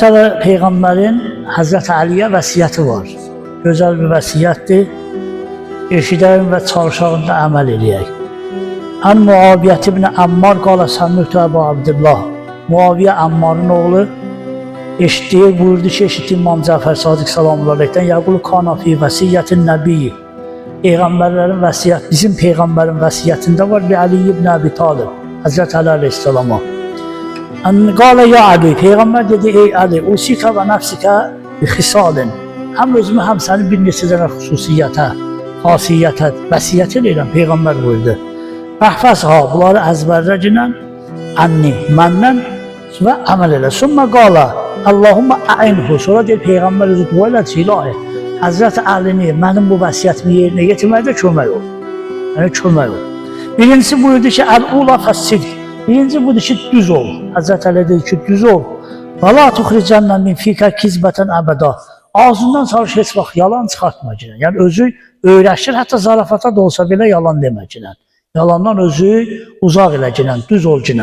Sonra Peygamberin Hazreti Ali'ye vasiyeti var. Güzel bir vasiyettir. Eşiderim ve çalışağında amel edeyek. An Muaviyet ibn Ammar qala Samütü Ebu Abdullah. Muaviye Ammar'ın oğlu eşittiği buyurdu ki eşittiği İmam Cafer Sadık Salamullah Aleyh'ten Yaqulu kana fi vəsiyyətin nəbiyyi. Peygamberlerin vasiyet, bizim peygamberin vasiyetinde var bir Ali ibn Abi Talib. Hazreti Ali Aleyhisselam'a. Qala ya Ali, Peygamber dedi ey Ali, usika ve nefsika bi hisalin. Hem özümü hem seni bir neçə dənə xüsusiyyətə, xasiyyətə, vəsiyyət edirəm, Peygamber buyurdu. Fəhfəzha, bunları əzbərləcinən, anni, məndən və əməl elə. Summa qala, Allahumma a'inhu. Sonra deyir Peygamber özü dua elədi ki, ilahi, Hazreti Ali'ni, mənim bu vəsiyyətimi yerinə getirməkdə kömək ol. Yəni kömək ol. Birincisi buyurdu ki, el-ula fəs-sidq. Birinci budur ki, düz ol. Hazreti Ali dedi ki, düz ol. Və la tuxricənnə min fikə kizbətən əbəda. Ağzından çalış heç vaxt yalan çıxartma ki. Yəni özü öyrəşir, hətta zarafata da olsa belə yalan demə ki. Yalandan özü uzaq elə ki, düz ol ki.